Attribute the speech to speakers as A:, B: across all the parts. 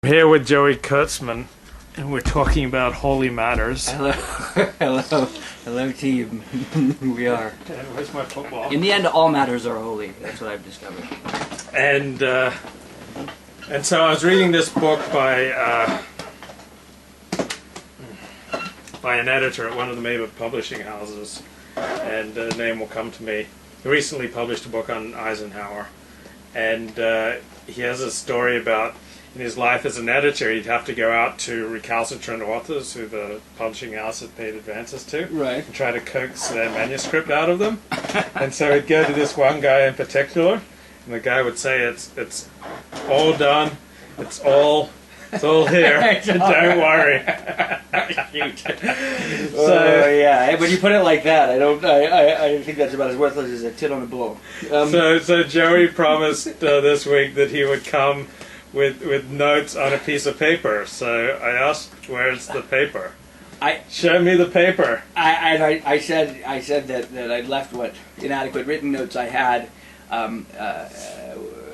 A: I'm here with Joey Kurtzman, and we're talking about holy matters.
B: Hello, hello, team. We are.
A: And where's my football?
B: In the end, all matters are holy. That's what I've discovered.
A: And so I was reading this book by an editor at one of the major publishing houses, and the name will come to me. He recently published a book on Eisenhower, and he has a story about in his life as an editor, he'd have to go out to recalcitrant authors who the publishing house had paid advances to,
B: right,
A: and try to coax their manuscript out of them. And so he'd go to this one guy in particular, and the guy would say, "It's all done. It's all here. Don't worry."
B: So yeah, when you put it like that, I think that's about as worthless as a tit on a bull.
A: So Joey promised this week that he would come with notes on a piece of paper. So I asked, "Where's the paper? Show me the paper."
B: I said that I'd left what inadequate written notes I had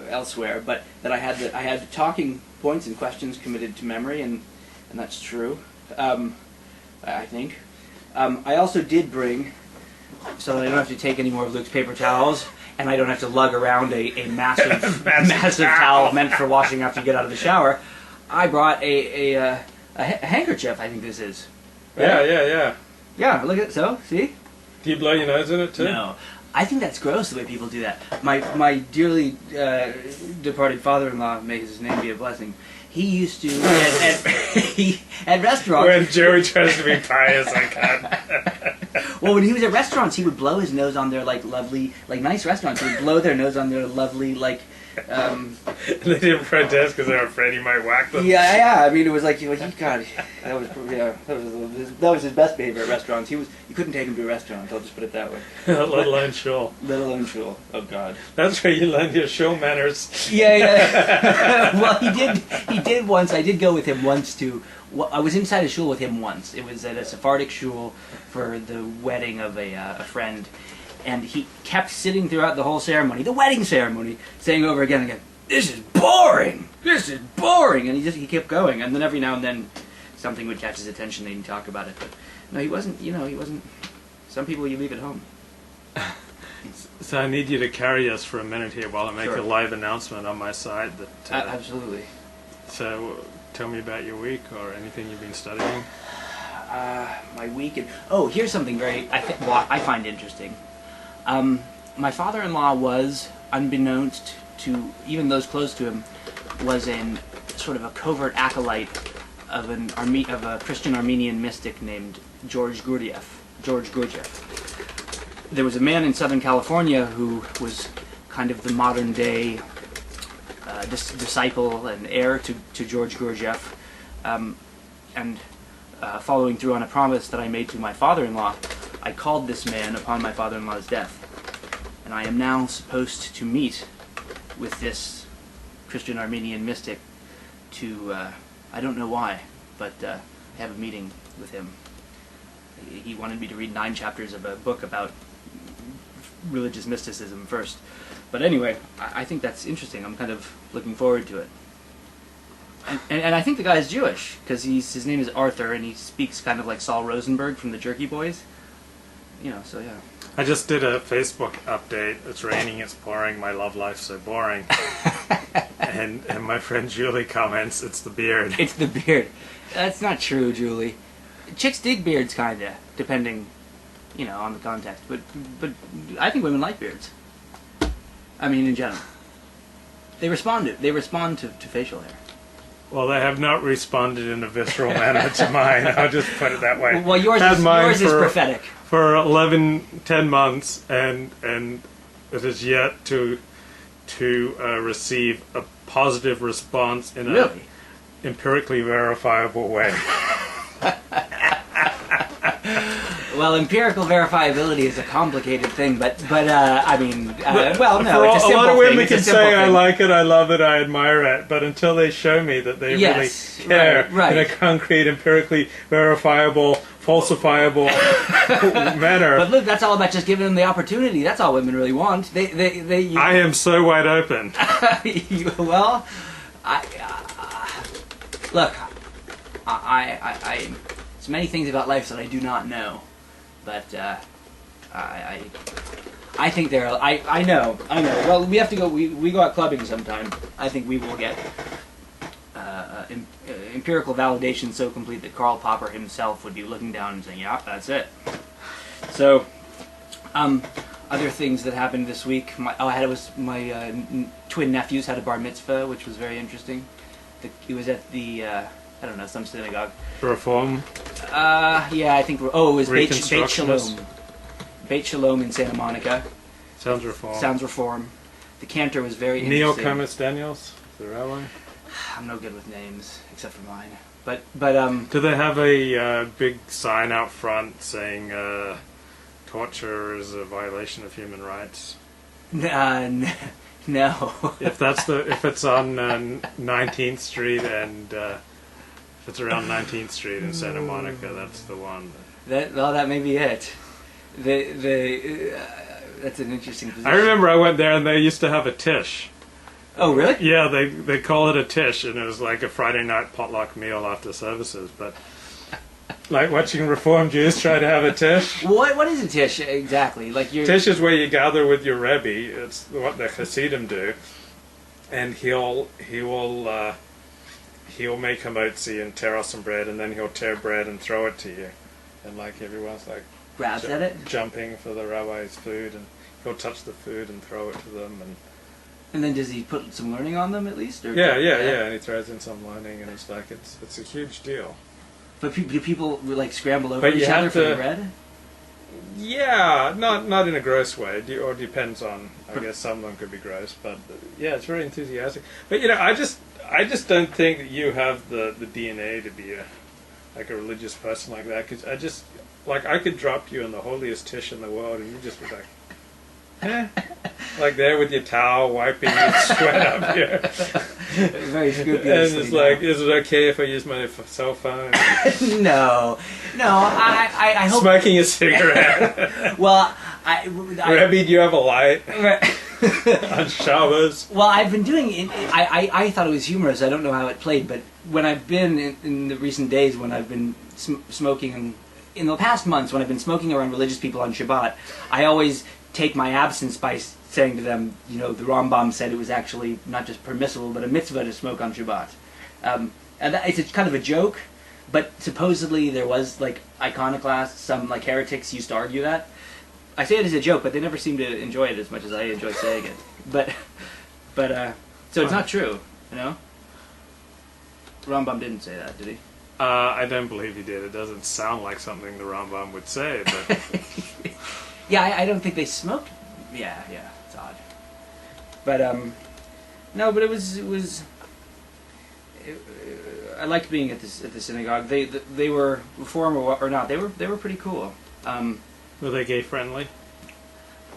B: elsewhere, but that I had talking points and questions committed to memory, and that's true. I think. I also did bring, so that I don't have to take any more of Luke's paper towels, and I don't have to lug around a massive towel meant for washing after you get out of the shower. I brought a handkerchief. I think this is. Right?
A: Yeah.
B: Yeah, look at it. So, see?
A: Do you blow your nose in it too?
B: No. I think that's gross the way people do that. My dearly departed father-in-law, may his name be a blessing, he used to, at restaurants...
A: When Joey tries to be pious, I can't.
B: Well, when he was at restaurants, he would blow his nose on their, lovely, nice restaurants. He would blow their nose on their lovely,
A: They didn't protest because they were afraid he might whack them.
B: Yeah. I mean, it was like, God, that was his best behavior at restaurants. You couldn't take him to a restaurant. I'll just put it that way.
A: Let alone shul.
B: Let alone shul. Oh God.
A: That's where you learn your shul manners.
B: Yeah. Well, he did once. I did go with him once to. I was inside a shul with him once. It was at a Sephardic shul for the wedding of a friend. And he kept sitting throughout the whole ceremony, the wedding ceremony, saying over again and again, "This is boring! This is boring!" And he kept going. And then every now and then something would catch his attention and he'd talk about it. But no, he wasn't, he wasn't. Some people you leave at home.
A: So I need you to carry us for a minute here while I make
B: Sure.
A: a live announcement on my side.
B: Absolutely.
A: So tell me about your week or anything you've been studying.
B: My week. Here's something I find interesting. My father-in-law was, unbeknownst to even those close to him, was in sort of a covert acolyte of a Christian Armenian mystic named George Gurdjieff. There was a man in Southern California who was kind of the modern-day disciple and heir to George Gurdjieff, and following through on a promise that I made to my father-in-law, I called this man upon my father-in-law's death, and I am now supposed to meet with this Christian Armenian mystic to, I don't know why, but I have a meeting with him. He wanted me to read 9 chapters of a book about religious mysticism first. But anyway, I think that's interesting. I'm kind of looking forward to it. And I think the guy is Jewish, because his name is Arthur, and he speaks kind of like Saul Rosenberg from the Jerky Boys. So yeah.
A: I just did a Facebook update. It's raining, it's pouring, my love life's so boring. and my friend Julie comments, "It's the beard."
B: It's the beard. That's not true, Julie. Chicks dig beards, kinda, depending, on the context. But I think women like beards. I mean, in general. They respond to facial hair.
A: Well, they have not responded in a visceral manner to mine. I'll just put it that way.
B: Well, yours is prophetic.
A: For 10 months, and it is yet to receive a positive response in
B: Really?
A: a empirically verifiable way.
B: Well, empirical verifiability is a complicated thing, but I mean, no, it's a simple thing.
A: A lot of women can say, "I
B: thing.
A: like it, I love it, I admire it," but until they show me that they really care
B: right.
A: in a concrete, empirically verifiable, falsifiable manner.
B: But look, that's all about just giving them the opportunity. That's all women really want. I
A: am so wide open.
B: Well, Look, there's many things about life that I do not know, but I think there are. I know. Well, we have to go. We go out clubbing sometime. I think we will get empirical validation so complete that Karl Popper himself would be looking down and saying, "Yeah, that's it." So, other things that happened this week. My twin nephews had a bar mitzvah, which was very interesting. It was at the I don't know, some synagogue.
A: Reform.
B: Yeah, I think. Oh, it was Beit
A: Reconstructionist.
B: Shalom. Beit Shalom in Santa Monica.
A: Sounds reform.
B: Sounds reform. The cantor was very interesting.
A: Neil Cummins Daniels, the rabbi.
B: I'm no good with names, except for mine. But
A: Do they have a big sign out front saying torture is a violation of human rights?
B: no.
A: If it's on 19th Street and if it's around 19th Street in Santa Monica, that's the one.
B: That may be it. That's an interesting position.
A: I remember I went there and they used to have a tish.
B: Oh, really?
A: Yeah, they call it a tish, and it was like a Friday night potluck meal after services. But like watching Reform Jews try to have a tish.
B: What is a tish exactly? Like
A: tish is where you gather with your Rebbe. It's what the Hasidim do, and he'll make hamotzi and tear off some bread, and then he'll tear bread and throw it to you, and like everyone's like
B: grabs at it,
A: jumping for the rabbi's food, and he'll touch the food and throw it to them,
B: and then does he put some learning on them at least? Or?
A: Yeah, and he throws in some learning, and it's like it's a huge deal.
B: But do people like scramble over each other for the bread?
A: Yeah, not in a gross way, or depends on. I guess some of them could be gross, but yeah, it's very enthusiastic. But I just don't think that you have the DNA to be a religious person like that. Because I could drop you in the holiest tish in the world, and you just be like, like there with your towel wiping your sweat up here.
B: Very scrupulously.
A: And it's like, is it okay if I use my cell phone?
B: No. I hope.
A: Smoking a cigarette.
B: Well,
A: Rebbe, do you have a light? On Shabbos.
B: Well, I've been doing it. I thought it was humorous. I don't know how it played, but when I've been in the recent days when I've been smoking, in the past months when I've been smoking around religious people on Shabbat, I always take my absence by saying to them, the Rambam said it was actually not just permissible, but a mitzvah to smoke on Shabbat. And it's kind of a joke, but supposedly there was, like, iconoclasts, some, like, heretics used to argue that. I say it as a joke, but they never seem to enjoy it as much as I enjoy saying it. But so it's not true, Rambam didn't say that, did he?
A: I don't believe he did. It doesn't sound like something the Rambam would say, but...
B: Yeah, I don't think they smoked. Yeah, it's odd. But no, but it was. I liked being at the synagogue. They were reform or not. They were pretty cool.
A: Were they gay friendly?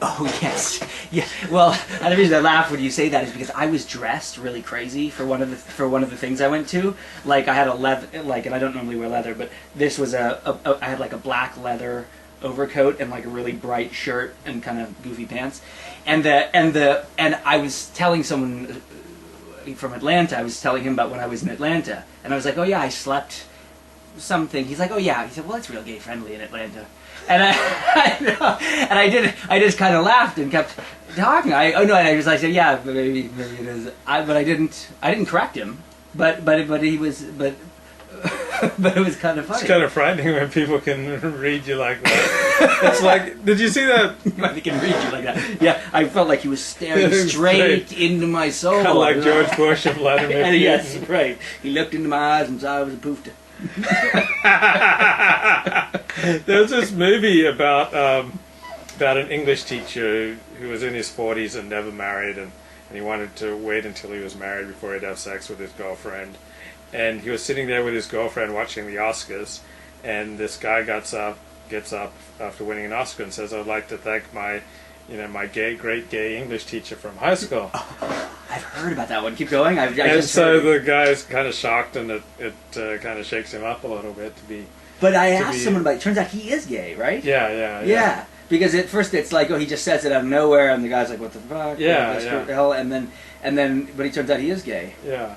B: Oh yes, yeah. Well, and the reason I laugh when you say that is because I was dressed really crazy for one of the things I went to. Like I had a leather, and I don't normally wear leather, but this was I had like a black leather overcoat and like a really bright shirt and kind of goofy pants, and I was telling someone from Atlanta. I was telling him about when I was in Atlanta, and I was like, "Oh yeah, I slept something." He's like, "Oh yeah." He said, "Well, it's real gay friendly in Atlanta," and I just kind of laughed and kept talking. I said, "Yeah, maybe it is." But I didn't correct him. But he was but it was kind of funny.
A: It's kind of frightening when people can read you like that. It's like, did you see that?
B: They can read you like that. Yeah, I felt like he was staring straight into my soul.
A: Kind of like George Bush and Vladimir Putin.
B: Yes, right. He looked into my eyes and saw I was a poofta.
A: There's this movie about an English teacher who was in his 40s and never married, and he wanted to wait until he was married before he'd have sex with his girlfriend. And he was sitting there with his girlfriend watching the Oscars, and this guy gets up after winning an Oscar and says, "I'd like to thank my great gay English teacher from high school."
B: Oh, I've heard about that one. Keep going.
A: The guy's kind of shocked, and it kind of shakes him up a little bit to be.
B: But I asked someone about it. Turns out he is gay, right?
A: Yeah.
B: Because at first it's like, oh, he just says it out of nowhere, and the guy's like, "What the fuck?"
A: Yeah.
B: Hell, and then, but he turns out he is gay.
A: Yeah.